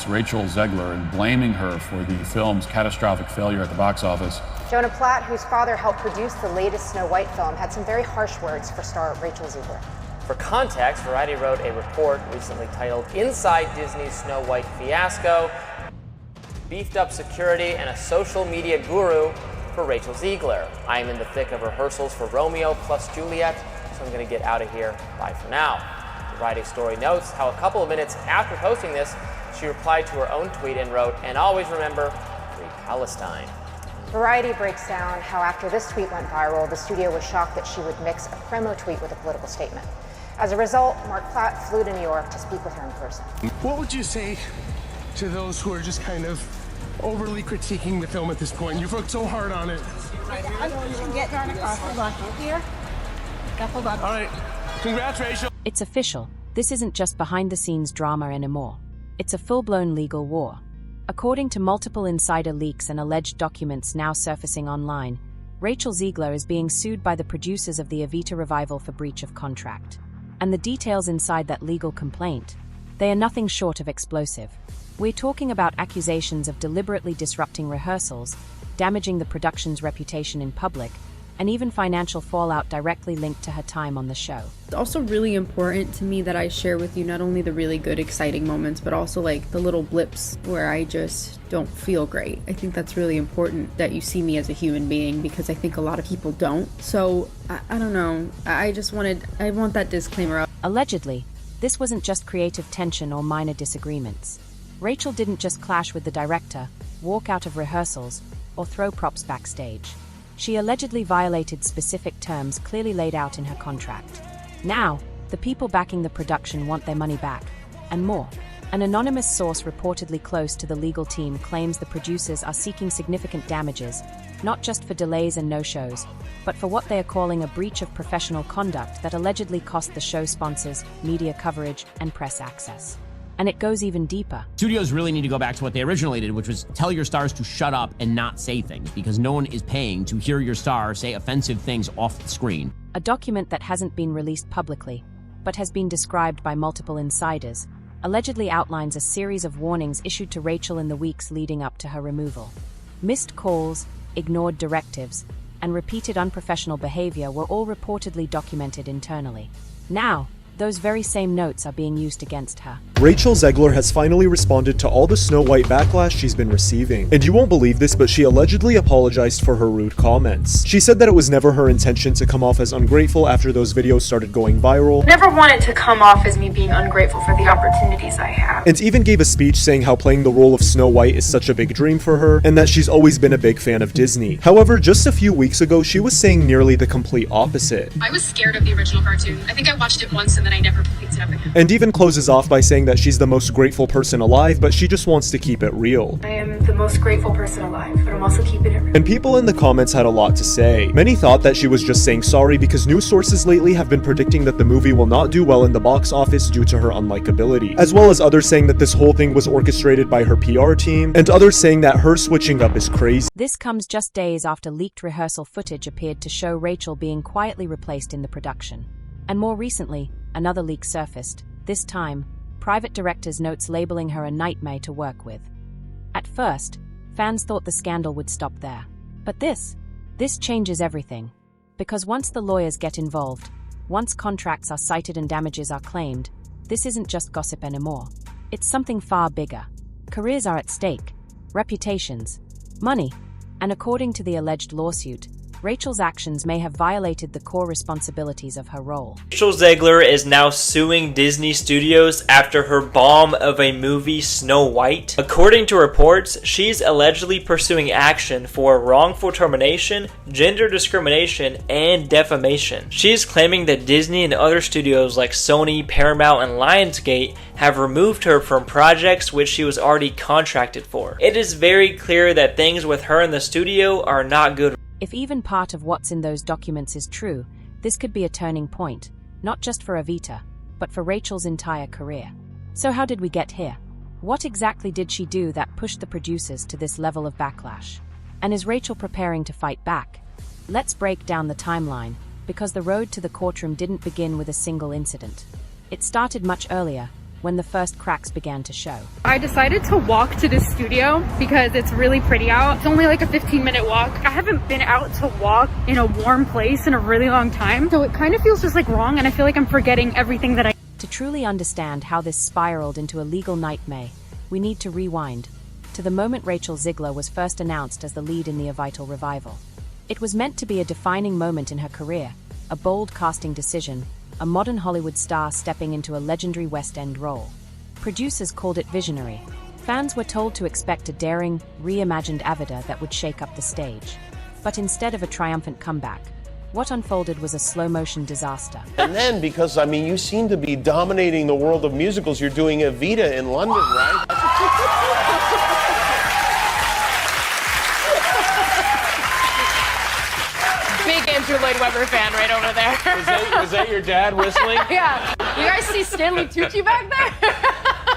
Rachel Zegler and blaming her for the film's catastrophic failure at the box office. Jonah Platt, whose father helped produce the latest Snow White film, had some very harsh words for star Rachel Zegler. For context, Variety wrote a report recently titled Inside Disney's Snow White Fiasco, beefed up security, and a social media guru for Rachel Zegler. I am in the thick of rehearsals for Romeo plus Juliet, so I'm going to get out of here. Bye for now. The Variety story notes how a couple of minutes after posting this, she replied to her own tweet and wrote, "And always remember, free Palestine." Variety breaks down how after this tweet went viral, the studio was shocked that she would mix a promo tweet with a political statement. As a result, Mark Platt flew to New York to speak with her in person. What would you say to those who are just kind of overly critiquing the film at this point? You've worked so hard on it. I know you can get down across. Hold on. Here. Yeah, hold on. All right. Congrats, Rachel. It's official. This isn't just behind-the-scenes drama anymore. It's a full-blown legal war. According to multiple insider leaks and alleged documents now surfacing online, Rachel Zegler is being sued by the producers of the Evita revival for breach of contract. And the details inside that legal complaint, they are nothing short of explosive. We're talking about accusations of deliberately disrupting rehearsals, damaging the production's reputation in public, and even financial fallout directly linked to her time on the show. It's also really important to me that I share with you not only the really good, exciting moments, but also like the little blips where I just don't feel great. I think that's really important that you see me as a human being, because I think a lot of people don't. So, I don't know. I want that disclaimer out. Allegedly, this wasn't just creative tension or minor disagreements. Rachel didn't just clash with the director, walk out of rehearsals, or throw props backstage. She allegedly violated specific terms clearly laid out in her contract. Now, the people backing the production want their money back, and more. An anonymous source reportedly close to the legal team claims the producers are seeking significant damages, not just for delays and no-shows, but for what they are calling a breach of professional conduct that allegedly cost the show sponsors, media coverage, and press access. And it goes even deeper. Studios really need to go back to what they originally did, which was tell your stars to shut up and not say things, because no one is paying to hear your star say offensive things off the screen. A document that hasn't been released publicly, but has been described by multiple insiders, allegedly outlines a series of warnings issued to Rachel in the weeks leading up to her removal. Missed calls, ignored directives, and repeated unprofessional behavior were all reportedly documented internally. Now, those very same notes are being used against her. Rachel Zegler has finally responded to all the Snow White backlash she's been receiving. And you won't believe this, but she allegedly apologized for her rude comments. She said that it was never her intention to come off as ungrateful after those videos started going viral. Never wanted to come off as me being ungrateful for the opportunities I have. And even gave a speech saying how playing the role of Snow White is such a big dream for her, and that she's always been a big fan of Disney. However, just a few weeks ago, she was saying nearly the complete opposite. I was scared of the original cartoon. I think I watched it once and then I never picked it up again. And even closes off by saying that she's the most grateful person alive, but she just wants to keep it real. I am the most grateful person alive, but I'm also keeping it real. And people in the comments had a lot to say. Many thought that she was just saying sorry because news sources lately have been predicting that the movie will not do well in the box office due to her unlikability, as well as others saying that this whole thing was orchestrated by her PR team, and others saying that her switching up is crazy. This comes just days after leaked rehearsal footage appeared to show Rachel being quietly replaced in the production. And more recently, another leak surfaced, this time, private director's notes labeling her a nightmare to work with. At first, fans thought the scandal would stop there. But this changes everything. Because once the lawyers get involved, once contracts are cited and damages are claimed, this isn't just gossip anymore. It's something far bigger. Careers are at stake, reputations, money, and according to the alleged lawsuit, Rachel's actions may have violated the core responsibilities of her role. Rachel Zegler is now suing Disney Studios after her bomb of a movie, Snow White. According to reports, she's allegedly pursuing action for wrongful termination, gender discrimination, and defamation. She's claiming that Disney and other studios like Sony, Paramount, and Lionsgate have removed her from projects which she was already contracted for. It is very clear that things with her in the studio are not good. If even part of what's in those documents is true, this could be a turning point, not just for Evita, but for Rachel's entire career. So how did we get here? What exactly did she do that pushed the producers to this level of backlash? And is Rachel preparing to fight back? Let's break down the timeline, because the road to the courtroom didn't begin with a single incident. It started much earlier, when the first cracks began to show. I decided to walk to this studio because it's really pretty out. It's only like a 15-minute walk. I haven't been out to walk in a warm place in a really long time, so it kind of feels just like wrong, and I feel like I'm forgetting everything that I... To truly understand how this spiraled into a legal nightmare, we need to rewind to the moment Rachel Zegler was first announced as the lead in the Evita revival. It was meant to be a defining moment in her career, a bold casting decision, a modern Hollywood star stepping into a legendary West End role. Producers called it visionary. Fans were told to expect a daring, reimagined Evita that would shake up the stage. But instead of a triumphant comeback, what unfolded was a slow-motion disaster. And then, because, I mean, you seem to be dominating the world of musicals, you're doing Evita in London, right? Big Andrew Lloyd Webber fan right over there. Was that your dad whistling? Yeah. You guys see Stanley Tucci back there?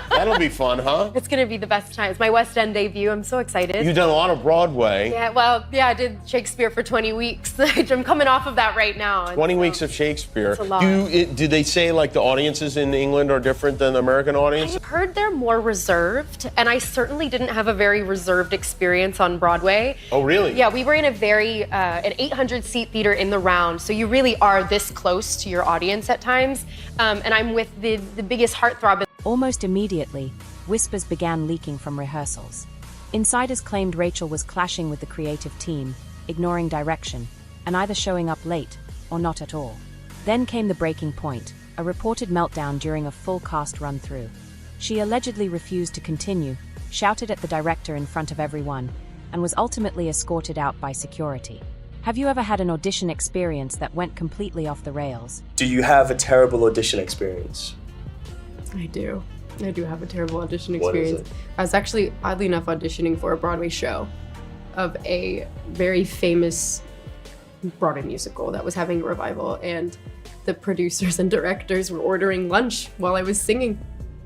That'll be fun, huh? It's gonna be the best time. It's my West End debut. I'm so excited. You've done a lot of Broadway. Yeah, well, yeah, I did Shakespeare for 20 weeks. I'm coming off of that right now. 20 weeks of Shakespeare. It's a lot. Do they say, like, the audiences in England are different than the American audience? I've heard they're more reserved, and I certainly didn't have a very reserved experience on Broadway. Oh, really? Yeah, we were in an 800-seat theater in the round, so you really are this close to your audience at times. And I'm with the biggest heartthrob. Almost immediately, whispers began leaking from rehearsals. Insiders claimed Rachel was clashing with the creative team, ignoring direction, and either showing up late or not at all. Then came the breaking point, a reported meltdown during a full cast run-through. She allegedly refused to continue, shouted at the director in front of everyone, and was ultimately escorted out by security. Have you ever had an audition experience that went completely off the rails? Do you have a terrible audition experience? I do. I do have a terrible audition What is experience. it? I was actually, oddly enough, auditioning for a Broadway show of a very famous Broadway musical that was having a revival, and the producers and directors were ordering lunch while I was singing.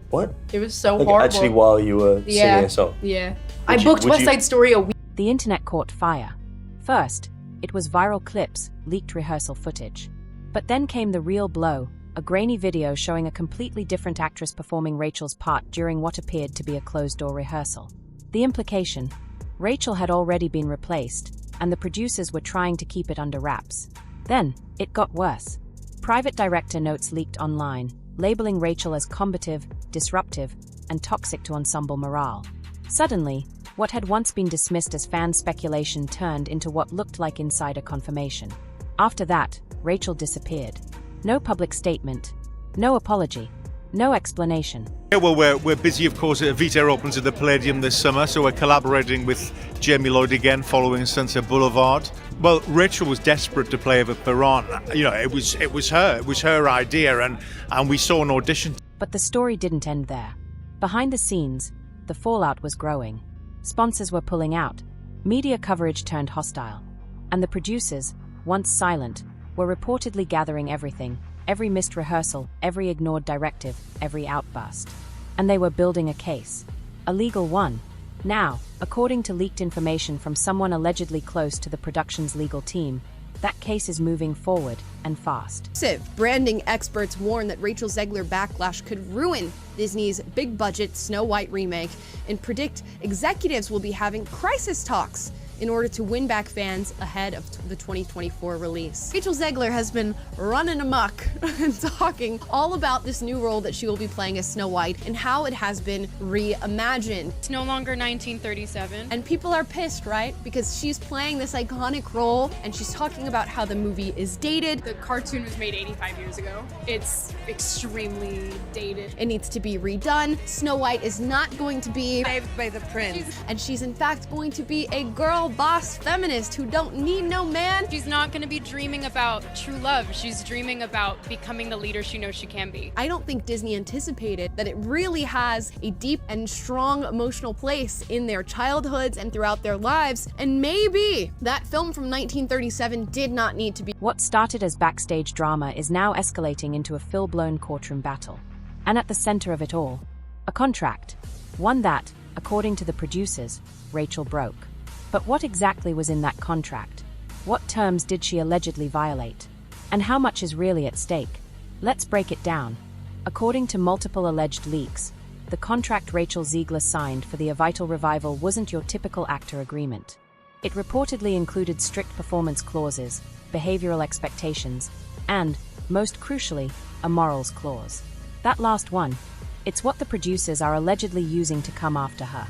What? It was so Like, horrible. actually, while you were singing a song? Yeah. I booked West Side Story a week. The internet caught fire. First, it was viral clips, leaked rehearsal footage. But then came the real blow, a grainy video showing a completely different actress performing Rachel's part during what appeared to be a closed-door rehearsal. The implication: Rachel had already been replaced, and the producers were trying to keep it under wraps. Then, it got worse. Private director notes leaked online, labeling Rachel as combative, disruptive, and toxic to ensemble morale. Suddenly, what had once been dismissed as fan speculation turned into what looked like insider confirmation. After that, Rachel disappeared. No public statement, no apology, no explanation. Yeah, well, we're busy, of course. Evita opens at the Palladium this summer, so we're collaborating with Jamie Lloyd again, following Sunset Boulevard. Well, Rachel was desperate to play Eva Perron. You know, it was her idea, and we saw an audition. But the story didn't end there. Behind the scenes, the fallout was growing. Sponsors were pulling out, media coverage turned hostile, and the producers, once silent, were reportedly gathering everything, every missed rehearsal, every ignored directive, every outburst. And they were building a case. A legal one. Now, according to leaked information from someone allegedly close to the production's legal team, that case is moving forward, and fast. Branding experts warn that Rachel Zegler backlash could ruin Disney's big-budget Snow White remake, and predict executives will be having crisis talks in order to win back fans ahead of the 2024 release. Rachel Zegler has been running amok and talking all about this new role that she will be playing as Snow White and how it has been reimagined. It's no longer 1937. And people are pissed, right? Because she's playing this iconic role and she's talking about how the movie is dated. The cartoon was made 85 years ago. It's extremely dated. It needs to be redone. Snow White is not going to be saved by the prince. And she's in fact going to be a girl boss feminist who don't need no man. She's not going to be dreaming about true love. She's dreaming about becoming the leader she knows she can be. I don't think Disney anticipated that it really has a deep and strong emotional place in their childhoods and throughout their lives. And maybe that film from 1937 did not need to be. What started as backstage drama is now escalating into a full-blown courtroom battle. And at the center of it all, a contract. One that, according to the producers, Rachel broke. But what exactly was in that contract? What terms did she allegedly violate? And how much is really at stake? Let's break it down. According to multiple alleged leaks, the contract Rachel Zegler signed for the Evita revival wasn't your typical actor agreement. It reportedly included strict performance clauses, behavioral expectations, and, most crucially, a morals clause. That last one, it's what the producers are allegedly using to come after her.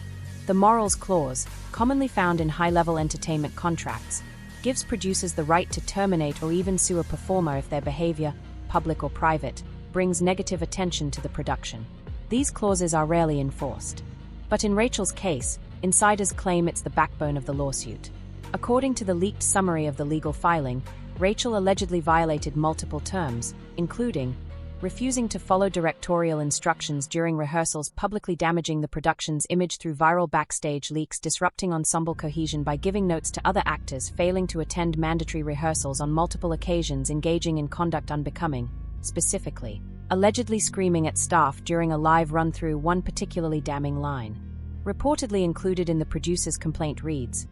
The morals clause, commonly found in high-level entertainment contracts, gives producers the right to terminate or even sue a performer if their behavior, public or private, brings negative attention to the production. These clauses are rarely enforced. But in Rachel's case, insiders claim it's the backbone of the lawsuit. According to the leaked summary of the legal filing, Rachel allegedly violated multiple terms, including refusing to follow directorial instructions during rehearsals, publicly damaging the production's image through viral backstage leaks, disrupting ensemble cohesion by giving notes to other actors, failing to attend mandatory rehearsals on multiple occasions, engaging in conduct unbecoming, specifically, allegedly screaming at staff during a live run-through. One particularly damning line, reportedly included in the producer's complaint, reads,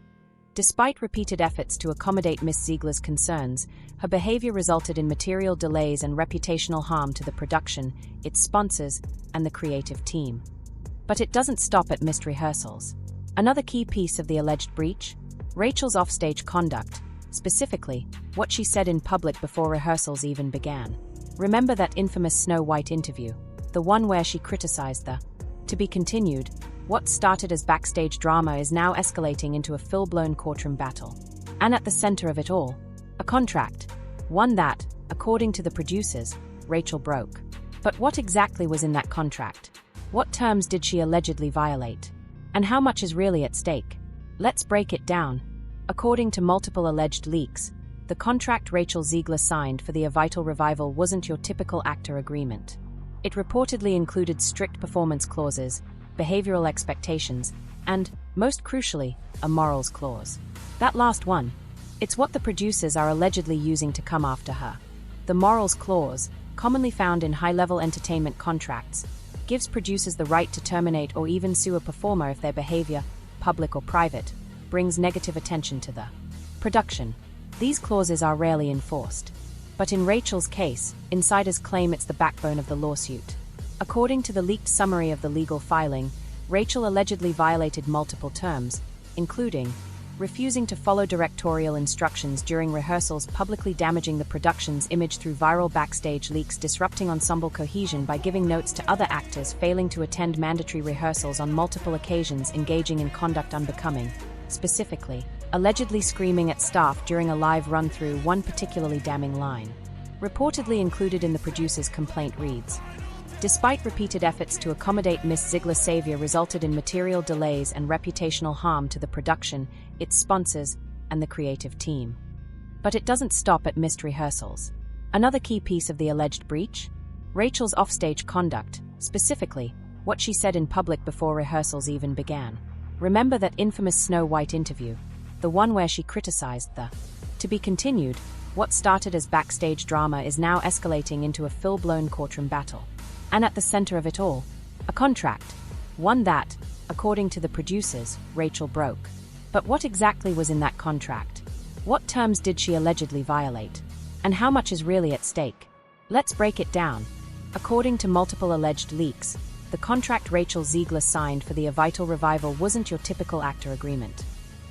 "Despite repeated efforts to accommodate Miss Zegler's concerns, her behavior resulted in material delays and reputational harm to the production, its sponsors, and the creative team." But it doesn't stop at missed rehearsals. Another key piece of the alleged breach? Rachel's offstage conduct, specifically, what she said in public before rehearsals even began. Remember that infamous Snow White interview, the one where she criticized the, to be continued, what started as backstage drama is now escalating into a full-blown courtroom battle. And at the center of it all, a contract. One that, according to the producers, Rachel broke. But what exactly was in that contract? What terms did she allegedly violate? And how much is really at stake? Let's break it down. According to multiple alleged leaks, the contract Rachel Zegler signed for the Evita revival wasn't your typical actor agreement. It reportedly included strict performance clauses, behavioral expectations, and, most crucially, a morals clause. That last one, it's what the producers are allegedly using to come after her. The morals clause, commonly found in high-level entertainment contracts, gives producers the right to terminate or even sue a performer if their behavior, public or private, brings negative attention to the production. These clauses are rarely enforced. But in Rachel's case, insiders claim it's the backbone of the lawsuit. According to the leaked summary of the legal filing, Rachel allegedly violated multiple terms, including refusing to follow directorial instructions during rehearsals, publicly damaging the production's image through viral backstage leaks, disrupting ensemble cohesion by giving notes to other actors, failing to attend mandatory rehearsals on multiple occasions, engaging in conduct unbecoming, specifically, allegedly screaming at staff during a live run-through. One particularly damning line, reportedly included in the producer's complaint, reads, "Despite repeated efforts to accommodate Miss Zegler's savior resulted in material delays and reputational harm to the production, its sponsors, and the creative team." But it doesn't stop at missed rehearsals. Another key piece of the alleged breach? Rachel's offstage conduct, specifically, what she said in public before rehearsals even began. Remember that infamous Snow White interview, the one where she criticized the, to be continued, what started as backstage drama is now escalating into a full-blown courtroom battle. And at the center of it all, a contract. One that, according to the producers, Rachel broke. But what exactly was in that contract? What terms did she allegedly violate? And how much is really at stake? Let's break it down. According to multiple alleged leaks, the contract Rachel Zegler signed for the Evita revival wasn't your typical actor agreement.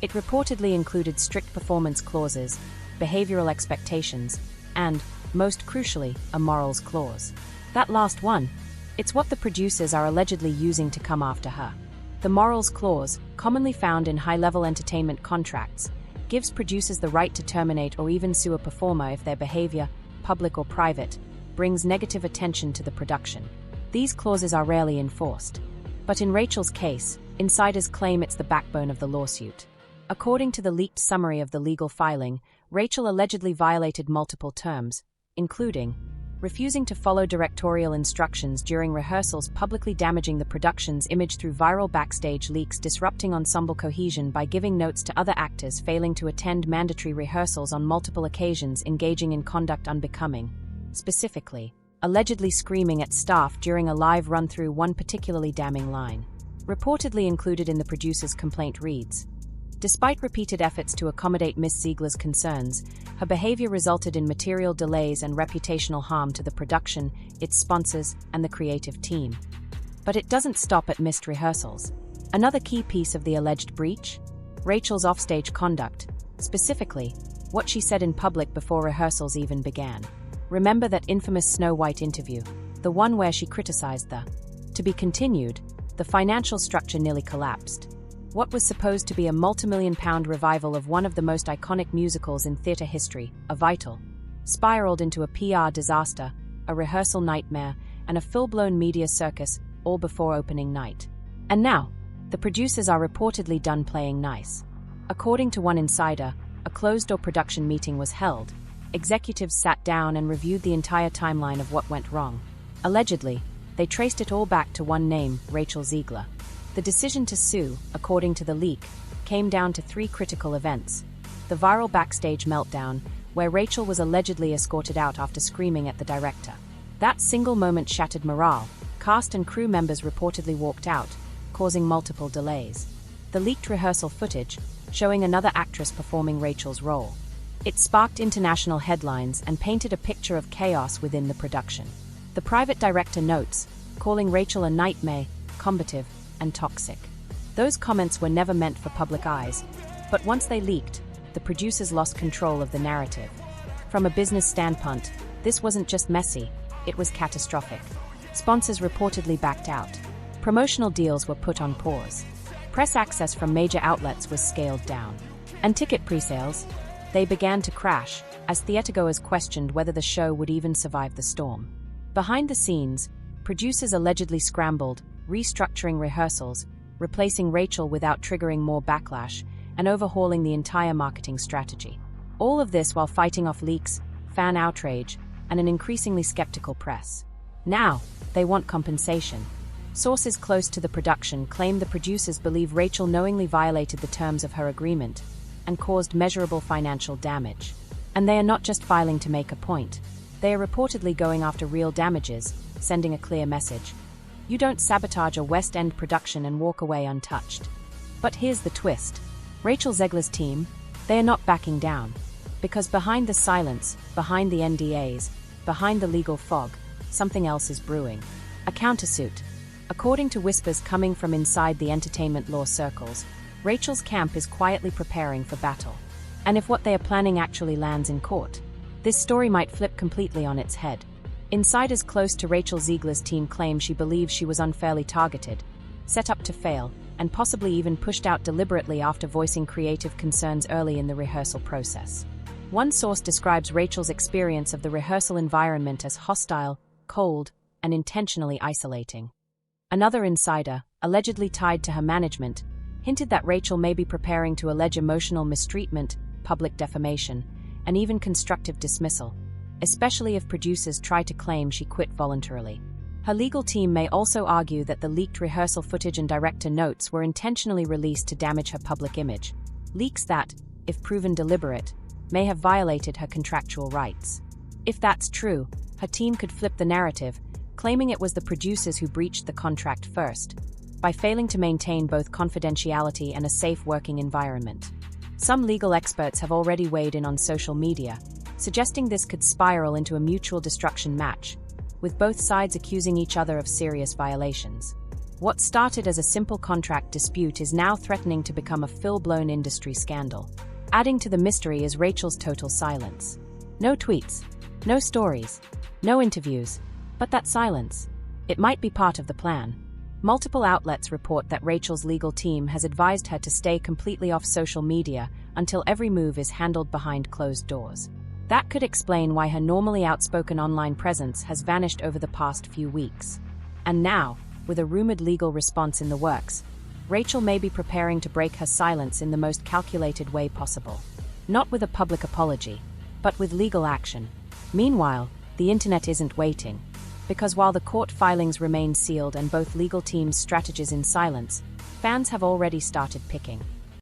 It reportedly included strict performance clauses, behavioral expectations, and, most crucially, a morals clause. That last one, it's what the producers are allegedly using to come after her. The morals clause, commonly found in high-level entertainment contracts, gives producers the right to terminate or even sue a performer if their behavior, public or private, brings negative attention to the production. These clauses are rarely enforced. But in Rachel's case, insiders claim it's the backbone of the lawsuit. According to the leaked summary of the legal filing, Rachel allegedly violated multiple terms, including refusing to follow directorial instructions during rehearsals, publicly damaging the production's image through viral backstage leaks, disrupting ensemble cohesion by giving notes to other actors, failing to attend mandatory rehearsals on multiple occasions, engaging in conduct unbecoming, specifically, allegedly screaming at staff during a live run-through. One particularly damning line, reportedly included in the producer's complaint, reads, Despite repeated efforts to accommodate Miss Zegler's concerns, her behavior resulted in material delays and reputational harm to the production, its sponsors, and the creative team. But it doesn't stop at missed rehearsals. Another key piece of the alleged breach? Rachel's offstage conduct, specifically, what she said in public before rehearsals even began. Remember that infamous Snow White interview, the one where she criticized the "to be continued," the financial structure nearly collapsed. What was supposed to be a multi-million-pound revival of one of the most iconic musicals in theater history, Evita, spiraled into a PR disaster, a rehearsal nightmare, and a full-blown media circus, all before opening night. And now, the producers are reportedly done playing nice. According to one insider, a closed-door production meeting was held. Executives sat down and reviewed the entire timeline of what went wrong. Allegedly, they traced it all back to one name, Rachel Zegler. The decision to sue, according to the leak, came down to 3 critical events. The viral backstage meltdown, where Rachel was allegedly escorted out after screaming at the director. That single moment shattered morale. Cast and crew members reportedly walked out, causing multiple delays. The leaked rehearsal footage, showing another actress performing Rachel's role. It sparked international headlines and painted a picture of chaos within the production. The private director notes, calling Rachel a nightmare, combative, and toxic. Those comments were never meant for public eyes, but once they leaked, the producers lost control of the narrative. From a business standpoint, this wasn't just messy, it was catastrophic. Sponsors reportedly backed out. Promotional deals were put on pause. Press access from major outlets was scaled down. And ticket pre-sales? They began to crash, as theatergoers questioned whether the show would even survive the storm. Behind the scenes, producers allegedly scrambled, restructuring rehearsals, replacing Rachel without triggering more backlash, and overhauling the entire marketing strategy. All of this while fighting off leaks, fan outrage, and an increasingly skeptical press. Now, they want compensation. Sources close to the production claim the producers believe Rachel knowingly violated the terms of her agreement and caused measurable financial damage. And they are not just filing to make a point. They are reportedly going after real damages, sending a clear message. You don't sabotage a West End production and walk away untouched. But here's the twist. Rachel Zegler's team, they are not backing down. Because behind the silence, behind the NDAs, behind the legal fog, something else is brewing. A countersuit. According to whispers coming from inside the entertainment law circles, Rachel's camp is quietly preparing for battle. And if what they are planning actually lands in court, this story might flip completely on its head. Insiders close to Rachel Zegler's team claim she believes she was unfairly targeted, set up to fail, and possibly even pushed out deliberately after voicing creative concerns early in the rehearsal process. One source describes Rachel's experience of the rehearsal environment as hostile, cold, and intentionally isolating. Another insider, allegedly tied to her management, hinted that Rachel may be preparing to allege emotional mistreatment, public defamation, and even constructive dismissal, especially if producers try to claim she quit voluntarily. Her legal team may also argue that the leaked rehearsal footage and director notes were intentionally released to damage her public image, leaks that, if proven deliberate, may have violated her contractual rights. If that's true, her team could flip the narrative, claiming it was the producers who breached the contract first, by failing to maintain both confidentiality and a safe working environment. Some legal experts have already weighed in on social media, suggesting this could spiral into a mutual destruction match, with both sides accusing each other of serious violations. What started as a simple contract dispute is now threatening to become a full-blown industry scandal. Adding to the mystery is Rachel's total silence. No tweets, no stories, no interviews, but that silence. It might be part of the plan. Multiple outlets report that Rachel's legal team has advised her to stay completely off social media until every move is handled behind closed doors. That could explain why her normally outspoken online presence has vanished over the past few weeks. And now, with a rumored legal response in the works, Rachel may be preparing to break her silence in the most calculated way possible. Not with a public apology, but with legal action. Meanwhile, the internet isn't waiting. Because while the court filings remain sealed and both legal teams strategize in silence, fans have already started picking.